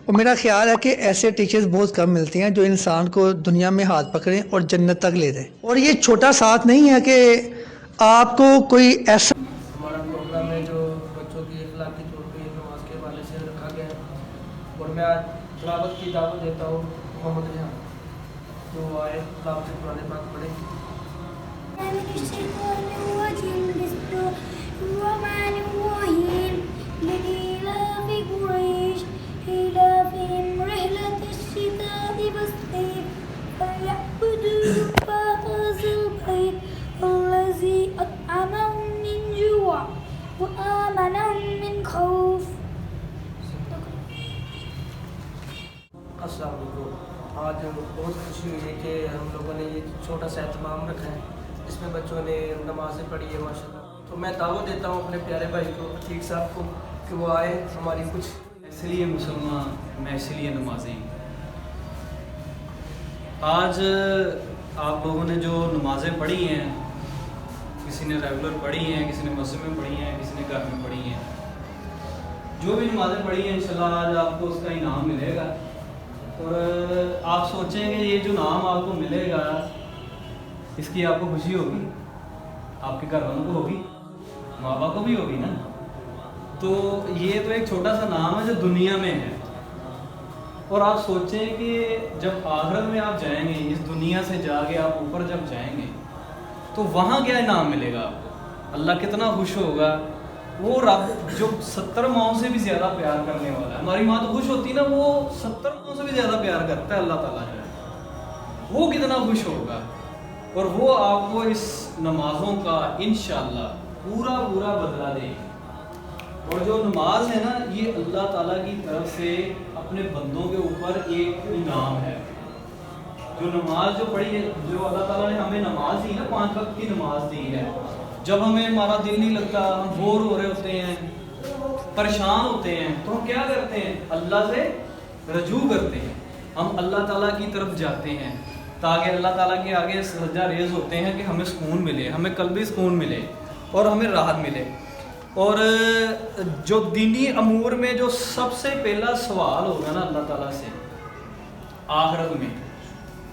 اور میرا خیال ہے کہ ایسے ٹیچرز بہت کم ملتے ہیں جو انسان کو دنیا میں ہاتھ پکڑیں اور جنت تک لے دیں. اور یہ چھوٹا ساتھ نہیں ہے کہ آپ کو کوئی ایسا ہمارا پروگرام ہے جو بچوں کی اخلاقی طور پہ نماز کے حوالے سے رکھا گیا ہے، اور میں آج تلاوت کی دعوت دیتا ہوں محمد ریحان، جو آئے تلاوت قرآن پاک پڑھیں. الرحمن الرحيم لإيلاف قريش إيلافهم رحلة الشتاء والصيف فليعبدوا رب هذا البيت الذي أطعمهم من جوع وآمنهم من خوف. السلام علیکم. آج بہت خوشی ہوئی ہے کہ ہم لوگوں نے یہ چھوٹا سا اہتمام رکھا ہے، اس میں بچوں نے نمازیں پڑھی ہے ماشاء اللہ. تو میں دعوت دیتا ہوں اپنے پیارے بھائی کو عتیق صاحب کو کہ وہ آئے ہماری کچھ. اس لیے مسلمان میں اس لیے نمازی. آج آپ لوگوں نے جو نمازیں پڑھی ہیں، کسی نے ریگولر پڑھی ہیں، کسی نے مسجد میں پڑھی ہیں، کسی نے گھر میں پڑھی ہیں، جو بھی نمازیں پڑھی ہیں انشاءاللہ آج آپ کو اس کا انعام ملے گا. اور آپ سوچیں کہ یہ جو نام آپ کو ملے گا اس کی آپ کو خوشی ہوگی، آپ کے گھر والوں کو ہوگی، ماں باپ کو بھی ہوگی نا. تو یہ تو ایک چھوٹا سا نام ہے جو دنیا میں ہے، اور آپ سوچیں کہ جب آخرت میں آپ جائیں گے، اس دنیا سے جا کے آپ اوپر جب جائیں گے تو وہاں کیا انعام ملے گا آپ کو. اللہ کتنا خوش ہوگا. وہ رب جو 70 ماؤں سے بھی زیادہ پیار کرنے والا ہے. ہماری ماں تو خوش ہوتی نا، وہ 70 ماؤں سے بھی زیادہ پیار کرتا ہے اللہ تعالیٰ جو ہے، وہ کتنا خوش ہوگا. اور وہ آپ کو اس نمازوں کا انشاءاللہ پورا بدلہ دے گی. اور جو نماز ہے نا، یہ اللہ تعالیٰ کی طرف سے اپنے بندوں کے اوپر ایک انعام ہے. جو نماز جو پڑھی ہے، جو اللہ تعالیٰ نے ہمیں نماز دی نا، 5 وقت کی نماز دی ہے. جب ہمیں ہمارا دل نہیں لگتا، ہم بور ہو رہے ہوتے ہیں، پریشان ہوتے ہیں، تو ہم کیا کرتے ہیں؟ اللہ سے رجوع کرتے ہیں. ہم اللہ تعالیٰ کی طرف جاتے ہیں تاکہ اللہ تعالیٰ کے آگے سجدہ ریز ہوتے ہیں کہ ہمیں سکون ملے، ہمیں قلبی سکون ملے اور ہمیں راحت ملے. اور جو دینی امور میں جو سب سے پہلا سوال ہوگا نا اللہ تعالیٰ سے آخرت میں،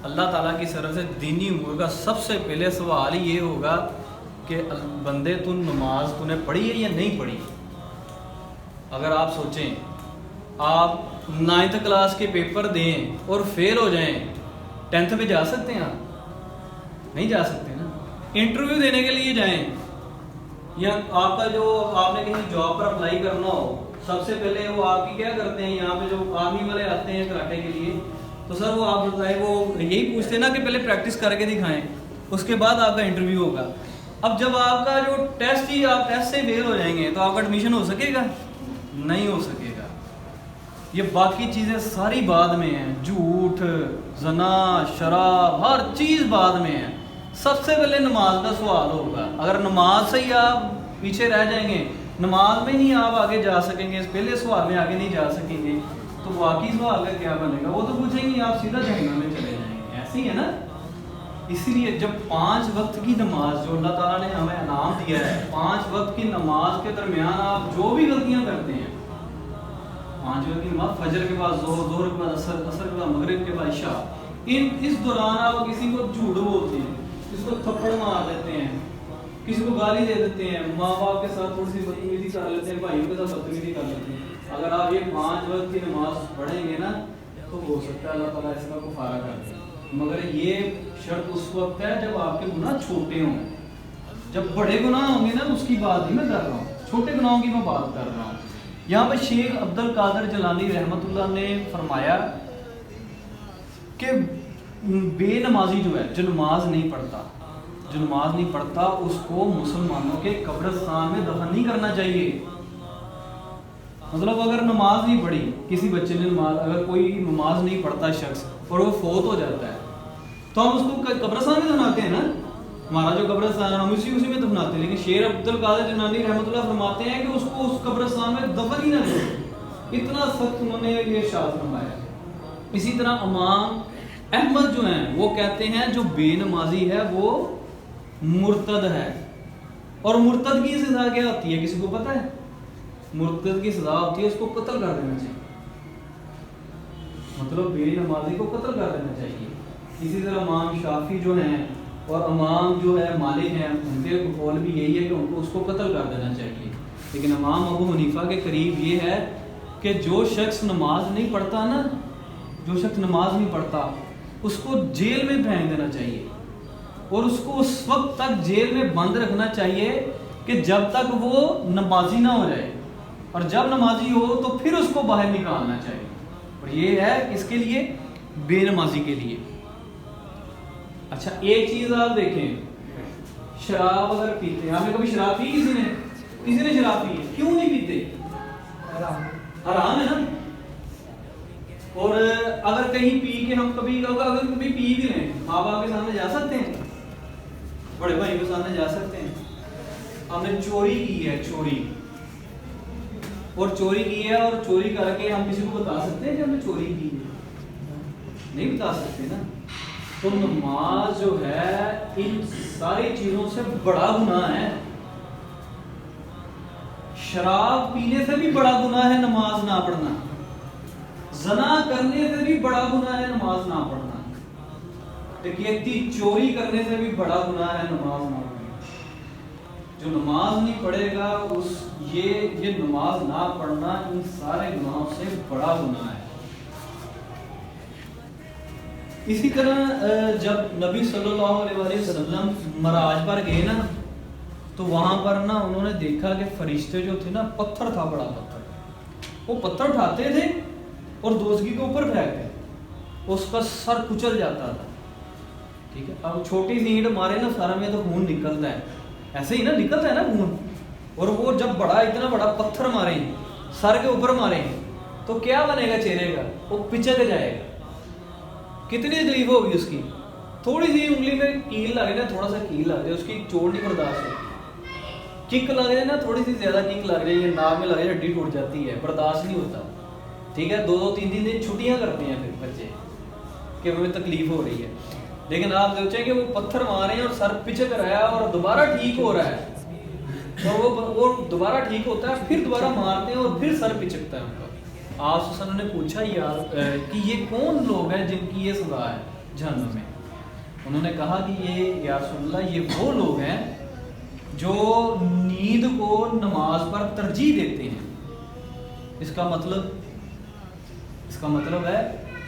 اللہ تعالیٰ کی طرف سے دینی امور کا سب سے پہلے سوال یہ ہوگا کہ بندے تو نماز تو نے پڑھی ہے یا نہیں پڑھی. اگر آپ سوچیں آپ 9th کلاس کے پیپر دیں اور فیل ہو جائیں، 10th پہ جا سکتے ہیں؟ آپ نہیں جا سکتے نا. انٹرویو دینے کے لیے جائیں، یا آپ کا جو آپ نے کہیں جاب پر اپلائی کرنا ہو، سب سے پہلے وہ آپ کی کیا کرتے ہیں؟ یہاں پہ جو آرمی والے آتے ہیں کراٹے کے لیے، تو سر وہ آپ بتائیں، وہ یہی پوچھتے ہیں نا کہ پہلے پریکٹس کر کے دکھائیں، اس کے بعد آپ کا انٹرویو ہوگا. اب جب آپ کا جو ٹیسٹ ہی آپ ٹیسٹ سے فیل ہو جائیں گے تو آپ کا ایڈمیشن ہو سکے گا؟ نہیں ہو سکے گا. یہ باقی چیزیں ساری بعد میں ہیں، جھوٹ، زنا، شراب، ہر چیز بعد میں ہے. سب سے پہلے نماز کا سوال ہوگا. اگر نماز سے ہی آپ پیچھے رہ جائیں گے، نماز میں نہیں آپ آگے جا سکیں گے، اس پہلے سوال میں آگے نہیں جا سکیں گے، تو باقی سوال کا کیا بنے گا؟ وہ تو پوچھیں گے آپ سیدھا جہنم میں چلے جائیں گے. ایسے ہی ہے نا. اسی لیے جب 5 وقت کی نماز جو اللہ تعالیٰ نے ہمیں انعام دیا ہے، 5 وقت کی نماز کے درمیان آپ جو بھی غلطیاں کرتے ہیں، 5 وقت کی نماز، فجر کے بعد ظہر، ظہر کے بعد عصر، عصر کے بعد مغرب کے بعد عشاء، اس دوران آپ کسی کو جھوٹ بولتے ہیں، کسی کو تھپڑ مار دیتے ہیں، کسی کو گالی دے دیتے ہیں، ماں باپ کے ساتھ تھوڑی سی بدتمیزی کر لیتے ہیں، بھائیوں کے ساتھ بدتمیزی کر لیتے ہیں، اگر آپ یہ 5 وقت کی نماز پڑھیں گے نا تو ہو سکتا ہے اللہ تعالیٰ اس کا کفارہ کر دے. مگر یہ شرط اس وقت ہے جب آپ کے گناہ چھوٹے ہوں. جب بڑے گناہ ہوں گے نا، اس کی بات نہیں میں کر رہا ہوں، چھوٹے گناہوں کی میں بات کر رہا ہوں. یہاں پہ شیخ عبد القادر جیلانی رحمۃ اللہ نے فرمایا کہ بے نمازی جو ہے، جو نماز نہیں پڑھتا اس کو مسلمانوں کے قبرستان میں دفن نہیں کرنا چاہیے. مطلب اگر نماز نہیں پڑھی کسی بچے نے، اگر کوئی نماز نہیں پڑھتا شخص اور وہ فوت ہو جاتا ہے تو ہم اس کو قبرستان میں دفناتے ہیں نا. ہمارا جو قبرستان ہے ہم اسی میں دفناتے ہیں. لیکن شیخ عبد القادر جیلانی رحمۃ اللہ فرماتے ہیں کہ اس کو اس قبرستان میں دفن ہی نہ کریں. اتنا سخت انہوں نے یہ ارشاد فرمایا. اسی طرح امام احمد جو ہیں وہ کہتے ہیں جو بے نمازی ہے وہ مرتد ہے. اور مرتد کی سزا کیا ہوتی ہے کسی کو پتہ ہے؟ مرتد کی سزا ہوتی ہے اس کو قتل کر دینا چاہیے. مطلب بے نمازی کو قتل کر دینا چاہیے. اسی طرح امام شافعی جو ہیں اور امام جو ہے مالک ہیں ان کے قول بھی یہی ہے کہ ان کو اس کو قتل کر دینا چاہیے. لیکن امام ابو حنیفہ کے قریب یہ ہے کہ جو شخص نماز نہیں پڑھتا نا، جو شخص نماز نہیں پڑھتا اس کو جیل میں پھینک دینا چاہیے اور اس کو اس وقت تک جیل میں بند رکھنا چاہیے کہ جب تک وہ نمازی نہ ہو جائے، اور جب نمازی ہو تو پھر اس کو باہر نکالنا چاہیے. اور یہ ہے اس کے لیے بے نمازی کے لیے. اچھا ایک چیز آپ دیکھیں، شراب اگر پیتے ہیں، آپ نے کبھی شراب پی؟ کسی نے شراب پی ہے؟ کیوں نہیں پیتے؟ حرام ہے نا. اور اگر کہیں پی کے ہم کبھی پی بھی لیں، ماں باپ کے سامنے جا سکتے ہیں، بڑے بھائی کے سامنے جا سکتے ہیں. ہم نے چوری کی ہے، چوری کی ہے اور چوری کر کے ہم کسی کو بتا سکتے ہیں کہ ہم نے چوری کی ہے؟ نہیں بتا سکتے نا. تو نماز جو ہے ان ساری چیزوں سے بڑا گناہ ہے. شراب پینے سے بھی بڑا گناہ ہے نماز نہ پڑھنا. زنا کرنے سے بھی بڑا گناہ ہے نماز نہ پڑھنا. ڈکیتی چوری کرنے سے بھی بڑا گناہ ہے نماز نہ پڑھنا. جو نماز نہیں پڑھے گا یہ نماز نہ پڑھنا ان سارے گناہوں سے بڑا گناہ ہے. اسی طرح جب نبی صلی اللہ علیہ وسلم معراج پر گئے نا تو وہاں پر نا انہوں نے دیکھا کہ فرشتے جو تھے نا، پتھر تھا، بڑا پتھر، وہ پتھر اٹھاتے تھے اور دوزگی کے اوپر پھینکتے، اس کا سر کچل جاتا تھا. ٹھیک ہے، اب چھوٹی سی اینٹ مارے نا سر میں تو خون نکلتا ہے، ایسے ہی نا نکلتا ہے نا خون. اور وہ جب اتنا بڑا پتھر مارے سر کے اوپر مارے تو کیا بنے گا چہرے کا؟ وہ پچک جائے گا. کتنی تکلیف ہوگی اس کی. تھوڑی سی انگلی میں کیل لگے نا، تھوڑا سا کیل لگ جائے، اس کی چوٹ نہیں برداشت ہوتی. کک لگ جائے نا، تھوڑی سی زیادہ کک لگ جائے، یہ ناک میں لگ جائے، ہڈی ٹوٹ جاتی ہے، برداشت نہیں ہوتا. ٹھیک ہے، 2-3 دن چھٹیاں کرتے ہیں پھر بچے کہ ہمیں تکلیف ہو رہی ہے. لیکن آپ سوچیں کہ وہ پتھر مارے ہیں اور سر پچک رہا ہے اور دوبارہ ٹھیک ہو رہا ہے، اور وہ دوبارہ ٹھیک ہوتا ہے، پھر دوبارہ مارتے ہیں اور پھر سر پچکتا ہے ان کا. آپ سے نے پوچھا یار کہ یہ کون لوگ ہیں جن کی یہ سزا ہے جہنم میں؟ انہوں نے کہا کہ یہ یا رسول اللہ، یہ وہ لوگ ہیں جو نیند کو نماز پر ترجیح دیتے ہیں. اس کا مطلب ہے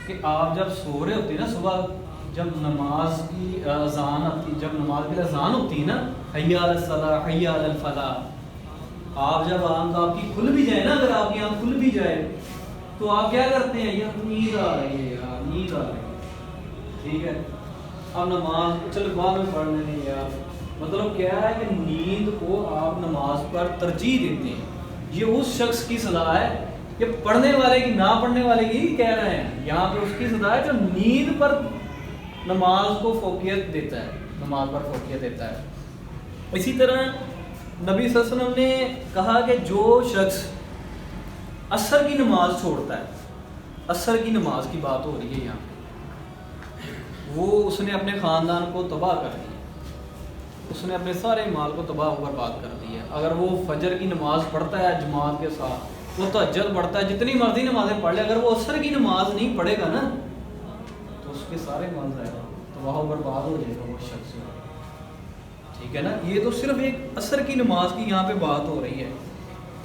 کہ آپ جب سو رہے ہوتے ہیں نا، صبح جب نماز کی اذان آتی، جب نماز کی اذان ہوتی ہے نا، حی علی الصلاۃ حی علی الفلاح، آپ جب آنکھ آپ کی کھل بھی جائے نا، اگر آپ کی آنکھ کھل بھی جائے تو آپ کیا کرتے ہیں؟ یار نیند آ رہی ہے، یار نیند آ رہی ہے. ٹھیک ہے، اب نماز چل بعد میں پڑھ لیں گے یار. مطلب کیا ہے کہ نیند کو آپ نماز پر ترجیح دیتے ہیں. یہ اس شخص کی سزا ہے، یہ پڑھنے والے کی، نہ پڑھنے والے کی کہہ رہے ہیں. یہاں پہ اس کی سزا ہے جو نیند پر نماز کو فوقیت دیتا ہے، نماز پر فوقیت دیتا ہے. اسی طرح نبی صلی اللہ علیہ وسلم نے کہا کہ جو شخص عصر کی نماز چھوڑتا ہے، عصر کی نماز کی بات ہو رہی ہے یہاں پہ، وہ اس نے اپنے خاندان کو تباہ کر دیا، اس نے اپنے سارے مال کو تباہ و برباد کر دیا. اگر وہ فجر کی نماز پڑھتا ہے جماعت کے ساتھ، وہ تہجد پڑھتا ہے، جتنی مرضی نمازیں پڑھ لے، اگر وہ عصر کی نماز نہیں پڑھے گا نا تو اس کے سارے مال ضائع تباہ و برباد ہو جائے گا وہ شخص. ٹھیک ہے نا، یہ تو صرف ایک عصر کی نماز کی یہاں پہ بات ہو رہی ہے.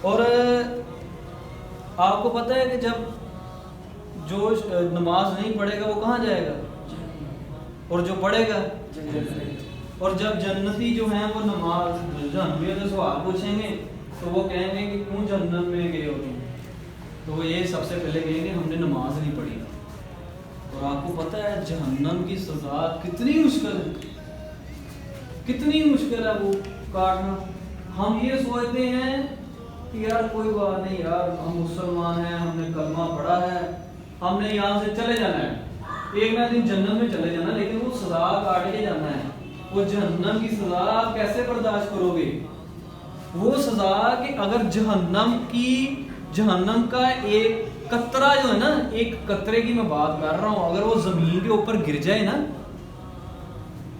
اور آپ کو پتہ ہے کہ جب جو نماز نہیں پڑھے گا وہ کہاں جائے گا؟ اور جو پڑھے گا، اور جب جنتی جو ہیں وہ نماز جہنمیوں سے سوال پوچھیں گے تو وہ کہیں گے کہ کیوں جہنم میں گئے ہو تم؟ تو وہ یہ سب سے پہلے کہیں گے ہم نے نماز نہیں پڑھی. اور آپ کو پتہ ہے جہنم کی سزا کتنی مشکل ہے، کتنی مشکل ہے وہ کاٹنا. ہم یہ سوچتے ہیں کہ یار کوئی بات نہیں یار، ہم مسلمان ہیں، ہم نے کلمہ پڑھا ہے، ہم نے یہاں سے چلے جانا ہے، ایک نہ دن جہنم میں چلے جانا. لیکن وہ سزا کاٹ کے جانا ہے. وہ جہنم کی سزا آپ کیسے برداشت کرو گے؟ وہ سزا کہ اگر جہنم کا ایک قطرہ جو ہے نا، ایک قطرے کی میں بات کر رہا ہوں، اگر وہ زمین کے اوپر گر جائے نا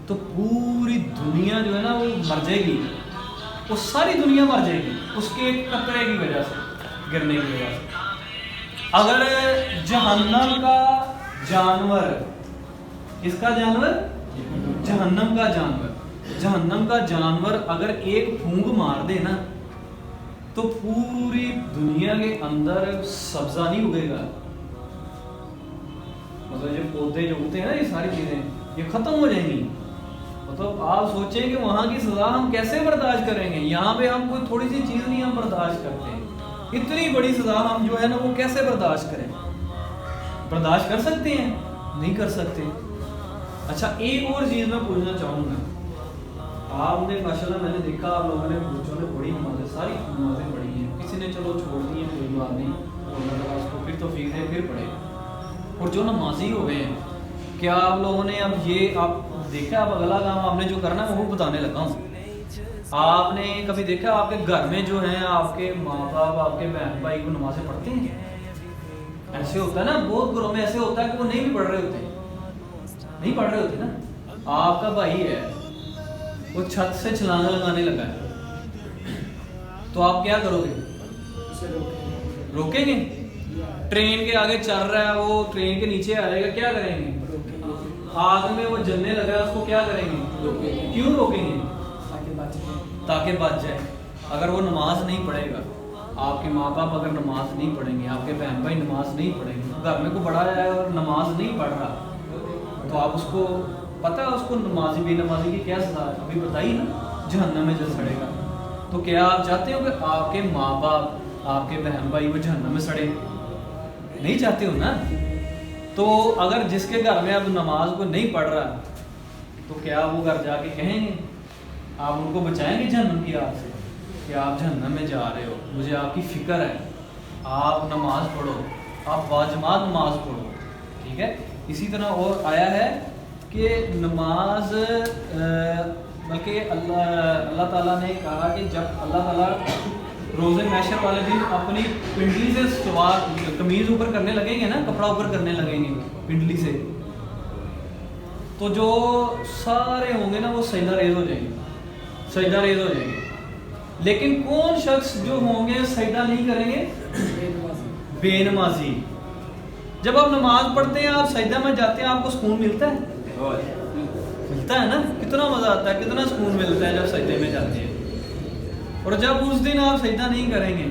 تو پوری دنیا جو ہے نا وہ مر جائے گی، وہ ساری دنیا مر جائے گی اس کے ایک قطرے کی وجہ سے، گرنے کی وجہ سے. اگر جہنم کا جانور، کس کا جانور؟ جہنم کا جانور، جہنم کا جانور اگر ایک پھونک مار دے نا تو پوری دنیا کے اندر سبزہ نہیں اگے گا. مطلب یہ پودے جو اگتے ہیں نا، یہ ساری چیزیں یہ ختم ہو جائیں گی. مطلب آپ سوچیں کہ وہاں کی سزا ہم کیسے برداشت کریں گے. یہاں پہ ہم کوئی تھوڑی سی چیز نہیں ہم برداشت کرتے، اتنی بڑی سزا ہم جو ہے نا وہ کیسے برداشت کریں؟ برداشت کر سکتے ہیں؟ نہیں کر سکتے. اچھا ایک اور چیز میں پوچھنا چاہوں گا. آپ نے ماشاءاللہ میں نے دیکھا آپ لوگوں نے بچوں نے بڑی نمازیں، ساری نمازیں پڑھی ہیں. کسی نے چلو چھوڑ دی ہیں، کوئی بات نہیں، اللہ تعالیٰ اس کو پھر توفیق دے پھر پڑھے. اور جو نمازی ہو گئے ہیں، کیا آپ لوگوں نے اب یہ آپ دیکھا، اب اگلا کام آپ نے جو کرنا ہے وہ بتانے لگا ہوں. آپ نے کبھی دیکھا آپ کے گھر میں جو ہیں آپ کے ماں باپ، آپ کے بہن بھائی کو نمازیں پڑھتے ہیں؟ ایسے ہوتا ہے نا، بہت گھروں میں ایسے ہوتا ہے کہ وہ نہیں بھی پڑھ رہے ہوتے، نہیں پڑھ رہے ہوتے نا. آپ کا بھائی ہے وہ چھت سے چھلانگ لگانے لگا ہے تو آپ کیا کرو گے؟ روکیں گے؟ ٹرین کے آگے چل رہا ہے، وہ ٹرین کے نیچے آ جائے گا، کیا کریں گے؟ آگ میں وہ جلنے لگا ہے، اس کو کیا کریں گے؟ کیوں روکیں گے؟ تاکہ بچ جائے. اگر وہ نماز نہیں پڑھے گا، آپ کے ماں باپ اگر نماز نہیں پڑھیں گے، آپ کے بہن بھائی نماز نہیں پڑھیں گے، گھر میں کو بڑا جائے اور نماز نہیں پڑھ رہا تو آپ اس کو پتہ ہے اس کو نمازی بے نمازی کی کیا سزا ہے؟ ابھی بتائی نا، جہنم میں جل سڑے گا. تو کیا آپ چاہتے ہو کہ آپ کے ماں باپ، آپ کے بہن بھائی وہ جہنم میں سڑے؟ نہیں چاہتے ہو نا. تو اگر جس کے گھر میں اب نماز کو نہیں پڑھ رہا تو کیا وہ گھر جا کے کہیں گے، آپ ان کو بچائیں گے جہنم کی آگ سے کہ آپ جہنم میں جا رہے ہو، مجھے آپ کی فکر ہے، آپ نماز پڑھو، آپ باجماعت نماز پڑھو. ٹھیک ہے. اسی طرح اور آیا ہے کہ نماز بلکہ اللہ تعالیٰ نے کہا کہ جب اللہ تعالیٰ روزے محشر والے دن اپنی پنڈلی سے سوار قمیض اوپر کرنے لگیں گے نا، کپڑا اوپر کرنے لگیں گے پنڈلی سے، تو جو سارے ہوں گے نا وہ سجدہ ریز ہو جائیں گے، سجدہ ریز ہو جائیں گے. لیکن کون شخص جو ہوں گے سجدہ نہیں کریں گے؟ بے نمازی. جب آپ نماز پڑھتے ہیں، آپ سجدہ میں جاتے ہیں، آپ کو سکون ملتا ہے؟ ملتا ہے نا. کتنا مزہ آتا ہے، کتنا سکون ملتا ہے جب سجدے میں جاتے ہیں. اور جب اس دن آپ سجدہ نہیں کریں گے،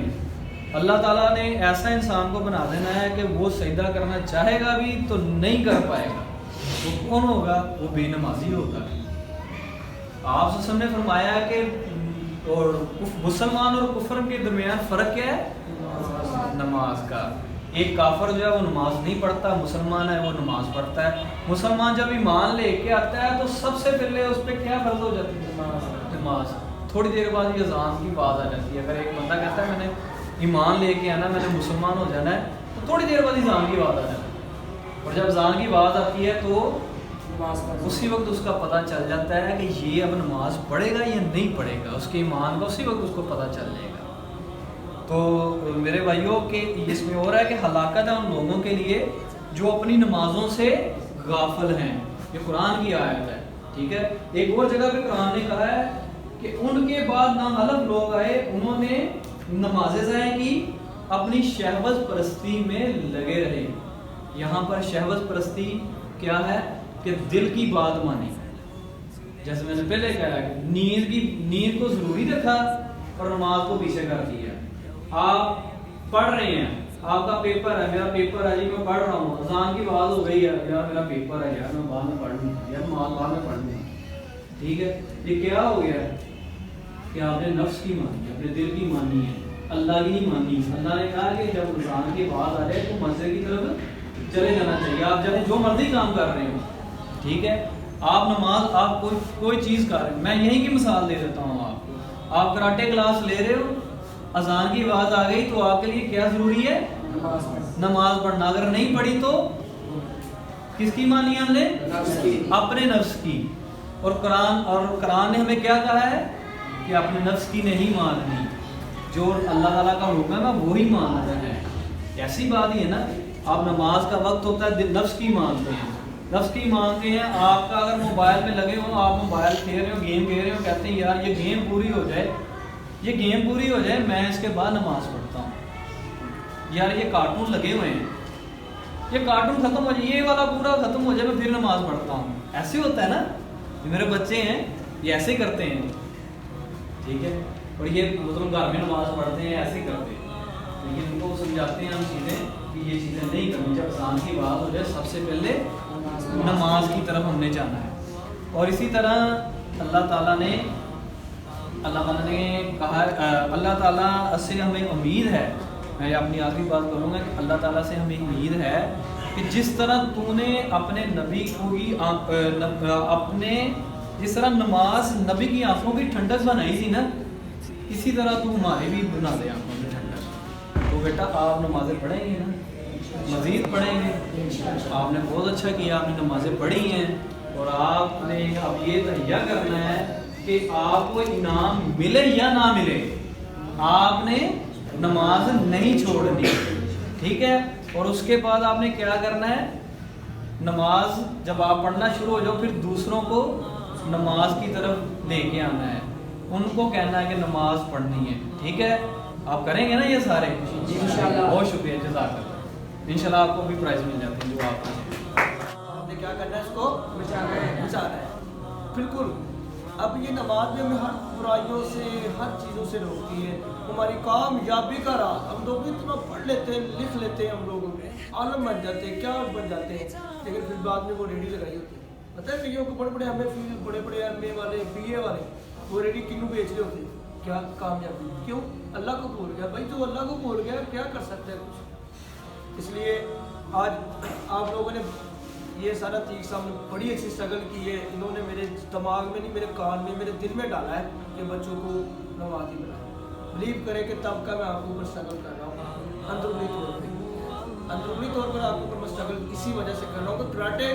اللہ تعالیٰ نے ایسا انسان کو بنا دینا ہے کہ وہ سجدہ کرنا چاہے گا بھی تو نہیں کر پائے گا. وہ کون ہوگا؟ وہ بے نمازی ہوگا. آپ سے نے فرمایا ہے کہ اور مسلمان اور کفر کے درمیان فرق کیا ہے؟ نماز کا. ایک کافر جو ہے وہ نماز نہیں پڑھتا، مسلمان ہے وہ نماز پڑھتا ہے. مسلمان جب ایمان لے کے آتا ہے تو سب سے پہلے اس پہ کیا فرض ہو جاتی ہے؟ نماز. تھوڑی دیر بعد یہ اذان کی آواز آ جاتی ہے. اگر ایک بندہ کہتا ہے میں نے ایمان لے کے آنا، میں نے مسلمان ہو جانا ہے، تو تھوڑی دیر بعد اذان کی آواز آ جاتی ہے. اور جب اذان کی آواز آتی ہے تو اسی وقت اس کا پتہ چل جاتا ہے کہ یہ اب نماز پڑھے گا یا نہیں پڑھے گا. اس کے ایمان کا اسی وقت اس کو پتہ چل جائے گا. تو میرے بھائیوں کے اس میں ہو رہا ہے کہ ہلاکت ہے ان لوگوں کے لیے جو اپنی نمازوں سے غافل ہیں. یہ قرآن کی آیت ہے. ٹھیک ہے. ایک اور جگہ پہ قرآن نے کہا ہے کہ ان کے بعد نااہل لوگ آئے، انہوں نے نمازیں ضائع کی، اپنی شہوت پرستی میں لگے رہے. یہاں پر شہوت پرستی کیا ہے؟ کہ دل کی بات مانی. جیسے میں نے پہلے کہا کہ نیند کو ضروری رکھا اور نماز کو پیچھے کر دیا. آپ پڑھ رہے ہیں، آپ کا پیپر ہے، میرا پیپر ہے جی، میں پڑھ رہا ہوں، اذان کی آواز ہو گئی ہے، یار میرا پیپر ہے، یار میں بعد میں پڑھ لوں، یار بعد میں پڑھ لوں. ٹھیک ہے. یہ کیا ہو گیا ہے کہ آپ نے نفس کی مانی، اپنے دل کی مانی ہے، اللہ کی نہیں مانی. اللہ نے کہا کہ جب اذان کی آواز آ جائے تو مسجد کی طرف چلے جانا چاہیے. آپ چاہے جو مرضی کام کر رہے ہو. ٹھیک ہے. آپ نماز، آپ کوئی چیز کر رہے ہیں، میں یہیں کی مثال دے دیتا ہوں آپ کو. آپ کراٹے کلاس لے رہے ہو، اذان کی آواز آ گئی تو آپ کے لیے کیا ضروری ہے؟ نماز پڑھنا. اگر نہیں پڑھی تو کس کی مانی ہم نے؟ اپنے نفس کی. اور قرآن نے ہمیں کیا کہا ہے کہ اپنے نفس کی نہیں ماننی، جو اللہ تعالیٰ کا حکم ہے وہی ماننا ہے. ایسی بات ہی ہے نا. آپ نماز کا وقت ہوتا ہے، نفس کی مانتے ہیں، نفس کی مانتے ہیں. آپ کا اگر موبائل میں لگے ہو، آپ موبائل کھیل رہے ہو، گیم کھیل رہے ہو، کہتے ہیں یار یہ گیم پوری ہو جائے، میں اس کے بعد نماز پڑھتا ہوں. یار یہ کارٹون لگے ہوئے ہیں, یہ کارٹون ختم ہو جائے, یہ والا پورا ختم ہو جائے, میں پھر نماز پڑھتا ہوں. ایسے ہوتا ہے نا, یہ میرے بچے ہیں یہ ایسے کرتے ہیں, ٹھیک ہے, اور یہ مطلب گھر میں نماز پڑھتے ہیں ایسے کرتے ہیں, لیکن ان کو سمجھاتے ہیں ہم چیزیں کہ یہ چیزیں نہیں کرنی. جب اذان کی بات ہو جائے سب سے پہلے نماز کی طرف ہم نے جانا ہے. اور اسی طرح اللہ تعالیٰ نے کہا, اللہ تعالیٰ سے ہمیں امید ہے, میں اپنی آخری بات کروں گا کہ اللہ تعالیٰ سے ہمیں امید ہے کہ جس طرح تو نے اپنے نبی کو ہی جس طرح نماز نبی کی آنکھوں کی ٹھنڈک بنائی تھی نا, اسی طرح تو ہماری بھی بنا دے آنکھوں کی ٹھنڈک. تو بیٹا آپ نمازیں پڑھیں گے نا, مزید پڑھیں گے. آپ نے بہت اچھا کیا, آپ نے نمازیں پڑھی ہیں, اور آپ نے اب یہ تہیا کرنا ہے کہ آپ کو انعام ملے یا نہ ملے, آپ نے نماز نہیں چھوڑنی, ٹھیک ہے. اور اس کے بعد آپ نے کیا کرنا ہے, نماز جب آپ پڑھنا شروع ہو جاؤ پھر دوسروں کو نماز کی طرف لے کے آنا ہے, ان کو کہنا ہے کہ نماز پڑھنی ہے, ٹھیک ہے. آپ کریں گے نا یہ سارے؟ انشاءاللہ. بہت شکریہ, جزاک اللہ. انشاءاللہ آپ کو بھی پرائز مل جاتے ہیں جو آپ کو. آپ نے کیا کرنا ہے, اس کو بچانا ہے. بالکل. اب یہ نماز میں ہمیں ہر برائیوں سے, ہر چیزوں سے روکتی ہے. ہماری کامیابی کا راز, ہم لوگ اتنا پڑھ لیتے ہیں, لکھ لیتے ہیں, ہم لوگ عالم بن جاتے ہیں, کیا بن جاتے ہیں, لیکن پھر بعد میں وہ ریڈی لگائی ہوتی ہے. پتہ ہے ریڈیوں کو بڑے بڑے ہمیں فیل, بڑے بڑے ایم اے والے, بی اے والے, وہ ریڈی کیوں بیچ رہے ہوتے ہیں؟ کیا کامیابی, کیوں؟ اللہ کو بھول گیا. بھائی تو اللہ کو بھول گیا, کیا کر سکتے ہیں کچھ. اس لیے آج آپ لوگوں نے یہ سارا چیز ہم نے بڑی اچھی اسٹرگل کی ہے. انہوں نے میرے دماغ میں نہیں, میرے کان میں, میرے دل میں ڈالا ہے کہ بچوں کو نمازی بنائیں. بلیو کرے کہ تب کا میں آپ کے اوپر اسٹرگل کر رہا ہوں, اندرونی طور پر آپ کے اوپر میں اسٹرگل اسی وجہ سے کر رہا ہوں کہ کراٹے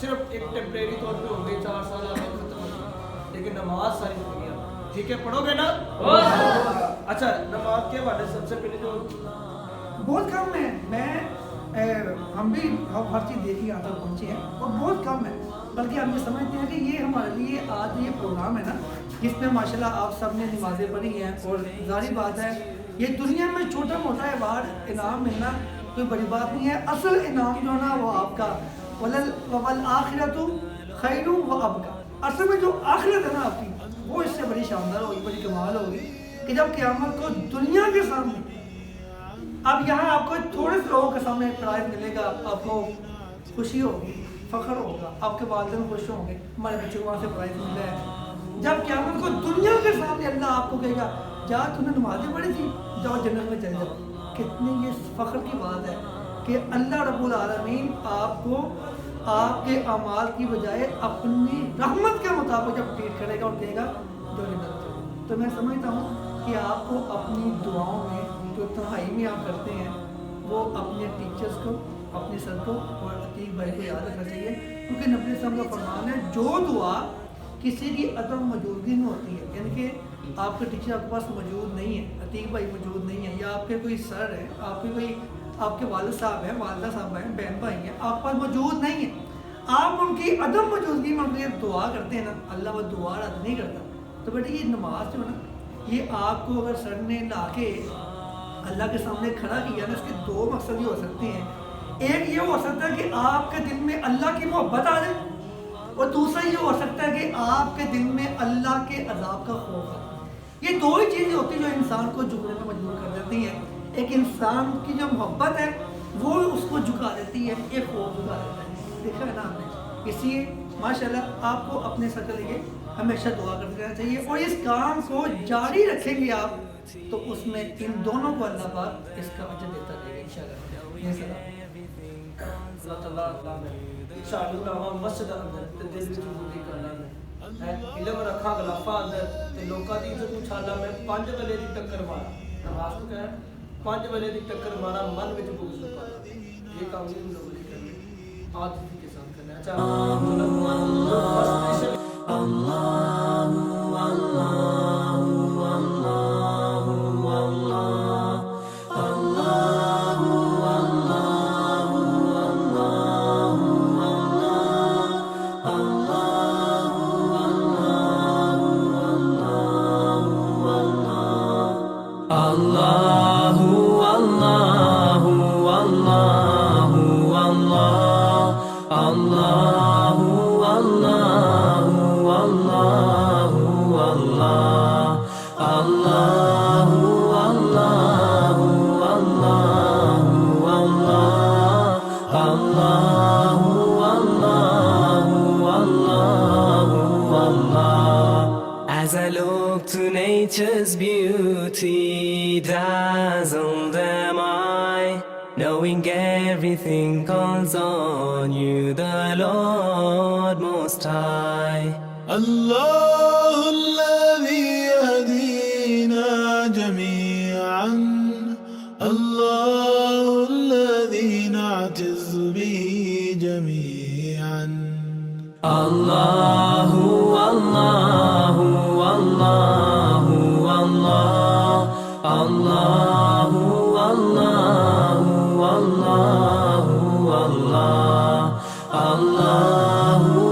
صرف ایک ٹیمپریری طور پہ ہوں گے, 4 سال آپ ختم ہو گئے, لیکن نماز ساری دنیا. ٹھیک ہے, پڑھو گے نا؟ اچھا, نماز کے حوالے سب سے پہلے جو بہت کم ہے, ہم بھی ہر چیز دیکھی یہاں تک پہنچے ہیں اور بہت کم ہے. بلکہ ہم یہ سمجھتے ہیں کہ یہ ہمارے لیے آج یہ پروگرام ہے نا, جس میں ماشاءاللہ آپ سب نے نمازیں پڑھی ہیں, اور ظاہری بات ہے یہ دنیا میں چھوٹا موٹا ایوارڈ انعام ملنا کوئی بڑی بات نہیں ہے. اصل انعام جو ہے نا وہ آپ کا وَالْآخِرَةُ خَيْرٌ وَأَبْقَىٰ. اصل میں جو آخرت ہے نا آپ کی, وہ اس سے بڑی شاندار ہوگی, بڑی کمال ہوگی کہ جب قیامت کو دنیا کے سامنے, اب یہاں آپ کو تھوڑے سے لوگوں کے سامنے پرائز ملے گا, آپ کو خوشی ہوگی, فخر ہوگا, آپ کے والدین خوش ہوں گے, ہمارے بچوں کو وہاں سے پرائز مل رہا ہے. جب قیامت کو دنیا کے سامنے اللہ آپ کو کہے گا جا تم نے نمازیں پڑھی تھی, جاؤ جنت میں چلے جاؤ. کتنی یہ فخر کی بات ہے کہ اللہ رب العالمین آپ کو آپ کے اعمال کی بجائے اپنی رحمت کے مطابق جب ٹریٹ کرے گا اور کہے گا جو جنت چلو. تو میں سمجھتا ہوں کہ آپ کو اپنی دعاؤں میں جو تنہائی میں آپ کرتے ہیں وہ اپنے ٹیچرز کو, اپنے سر کو اور عتیق بھائی کو یاد رکھنا چاہیے, کیونکہ نبی صلی اللہ علیہ وسلم کا فرمان ہے جو دعا کسی کی عدم موجودگی میں ہوتی ہے, یعنی کہ آپ کے ٹیچر آپ کے پاس موجود نہیں ہے, عتیق بھائی موجود نہیں ہے, یا آپ کے کوئی سر ہے, آپ کے والد صاحب ہیں, والدہ صاحب ہیں, بہن بھائی ہیں, آپ پاس موجود نہیں ہیں, آپ ان کی عدم موجودگی میں ان کے دعا کرتے ہیں نا, اللہ وہ دعا رد نہیں کرتا. تو بیٹے یہ نماز جو ہے نا, یہ آپ کو اگر سر نے لا کے اللہ کے سامنے کھڑا کیا نا, اس کے 2 مقصد یہ ہو سکتے ہیں. ایک یہ ہو سکتا ہے کہ آپ کے دل میں اللہ کی محبت آ جائے, اور دوسرا یہ ہو سکتا ہے کہ آپ کے دل میں اللہ کے عذاب کا خوف آ. یہ 2 ہی چیزیں ہوتی ہیں جو انسان کو جھکنے میں مجبور کر دیتی ہیں. ایک انسان کی جو محبت ہے وہ اس کو جھکا دیتی ہے, ایک خوف جھکا دیتا ہے. دیکھا ہے نا آپ نے. اس لیے ماشاءاللہ آپ کو اپنے سر کے لیے ہمیشہ دعا کرتے رہنا چاہیے, اور اس کام کو جاری رکھیں گے آپ تو اس میں ان دونوں کو اللہ پاک اس کا اجر دیتا رہے گا انشاءاللہ. یہ سلام اللہ تعالیٰ انشاءاللہ ہم مسجد اندر تے دل وچ بولی کرنا ہے, علم رکھا غلافہ اندر تے لوکاں دی عزت انشاءاللہ میں 5 ویلے دی ٹکر مارا. نماز کو کہا 5 ویلے دی ٹکر مارا, من وچ بغض پالا. یہ کام نہیں لوگ نہیں کرتے, آج کے ساتھ کرنا ہے. اچھا Allahu Allah nature's beauty dazzled am I, knowing everything calls on you, the Lord Most High. الله الذي يهدينا جميعا، الله الذي نعتز به جميعا. Allahu, Allahu, Allahu, Allah, Allahu, Allahu, Allahu, Allah, Allahu.